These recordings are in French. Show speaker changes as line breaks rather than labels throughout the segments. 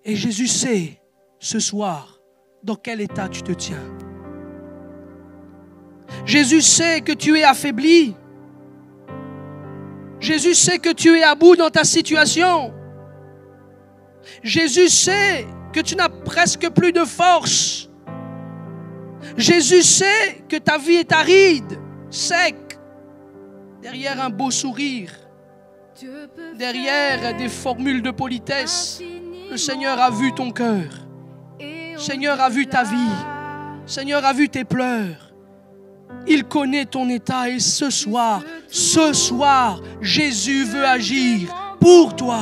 Et Jésus sait ce soir dans quel état tu te tiens. Jésus sait que tu es affaibli. Jésus sait que tu es à bout dans ta situation. Jésus sait que tu n'as presque plus de force. Jésus sait que ta vie est aride, sec, derrière un beau sourire, derrière des formules de politesse. Le Seigneur a vu ton cœur. Le Seigneur a vu ta vie. Le Seigneur a vu tes pleurs. Il connaît ton état et ce soir, Jésus veut agir pour toi.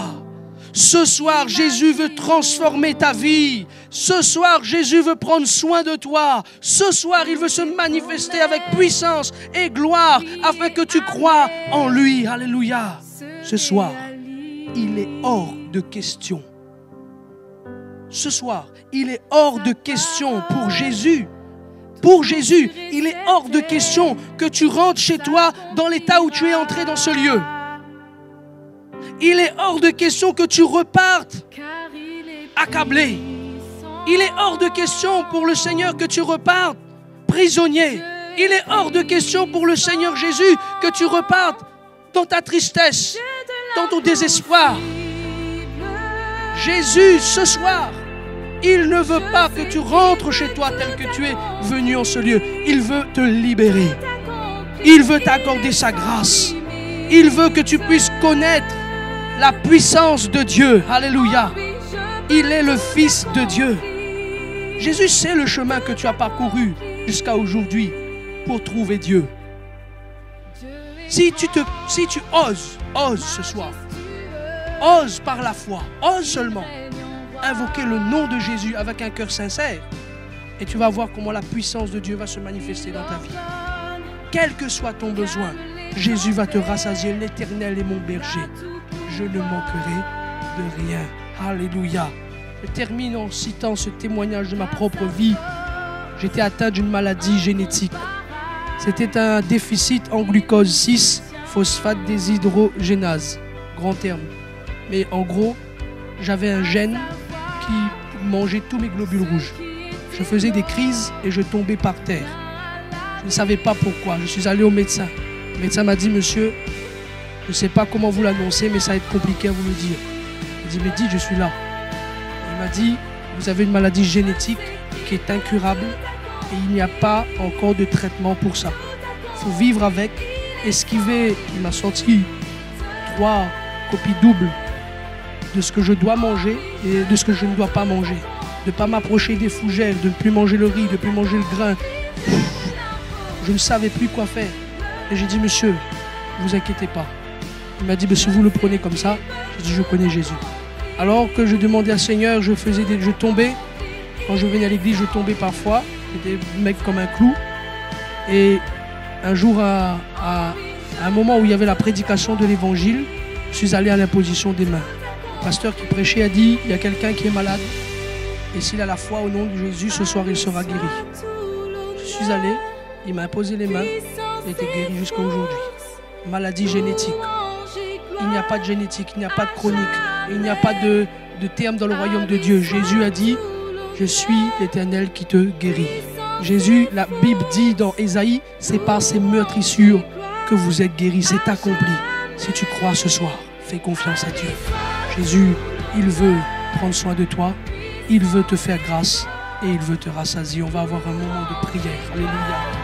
Ce soir, Jésus veut transformer ta vie. Ce soir, Jésus veut prendre soin de toi. Ce soir, il veut se manifester avec puissance et gloire afin que tu crois en lui. Alléluia. Ce soir, il est hors de question. Ce soir, il est hors de question pour Jésus. Pour Jésus, il est hors de question que tu rentres chez toi dans l'état où tu es entré dans ce lieu. Il est hors de question que tu repartes accablé. Il est hors de question pour le Seigneur que tu repartes prisonnier. Il est hors de question pour le Seigneur Jésus que tu repartes dans ta tristesse, dans ton désespoir. Jésus, ce soir, il ne veut pas que tu rentres chez toi tel que tu es venu en ce lieu. Il veut te libérer. Il veut t'accorder sa grâce. Il veut que tu puisses connaître la puissance de Dieu. Alléluia. Il est le Fils de Dieu. Jésus sait le chemin que tu as parcouru jusqu'à aujourd'hui pour trouver Dieu. Si tu oses ce soir, ose par la foi, ose seulement invoquer le nom de Jésus avec un cœur sincère et tu vas voir comment la puissance de Dieu va se manifester dans ta vie. Quel que soit ton besoin, Jésus va te rassasier. L'Éternel est mon berger. Je ne manquerai de rien. Alléluia. Je termine en citant ce témoignage de ma propre vie. J'étais atteint d'une maladie génétique. C'était un déficit en glucose 6, phosphate déshydrogénase. Grand terme. Mais en gros, j'avais un gène qui mangeait tous mes globules rouges. Je faisais des crises et je tombais par terre. Je ne savais pas pourquoi. Je suis allé au médecin. Le médecin m'a dit, monsieur, je ne sais pas comment vous l'annoncer, mais ça va être compliqué à vous le dire. Il dit, mais dites, je suis là. Il m'a dit, vous avez une maladie génétique qui est incurable et il n'y a pas encore de traitement pour ça. Il faut vivre avec, esquiver. Il m'a sorti 3 copies doubles de ce que je dois manger et de ce que je ne dois pas manger. De ne pas m'approcher des fougères, de ne plus manger le riz, de ne plus manger le grain. Je ne savais plus quoi faire. Et j'ai dit, monsieur, ne vous inquiétez pas. Il m'a dit, si vous le prenez comme ça, j'ai dit, je connais Jésus. Alors que je demandais à Seigneur, je tombais. Quand je venais à l'église, je tombais parfois. J'étais mec comme un clou. Et un jour, à un moment où il y avait la prédication de l'évangile, je suis allé à l'imposition des mains. Le pasteur qui prêchait a dit, il y a quelqu'un qui est malade. Et s'il a la foi au nom de Jésus, ce soir, il sera guéri. Je suis allé, il m'a imposé les mains, il était guéri jusqu'à aujourd'hui. Maladie génétique. Il n'y a pas de génétique, il n'y a pas de chronique, il n'y a pas de terme dans le royaume de Dieu. Jésus a dit, je suis l'Éternel qui te guérit. Jésus, la Bible dit dans Ésaïe, c'est par ces meurtrissures que vous êtes guéris, c'est accompli. Si tu crois ce soir, fais confiance à Dieu. Jésus, il veut prendre soin de toi, il veut te faire grâce et il veut te rassasier. On va avoir un moment de prière. Alléluia.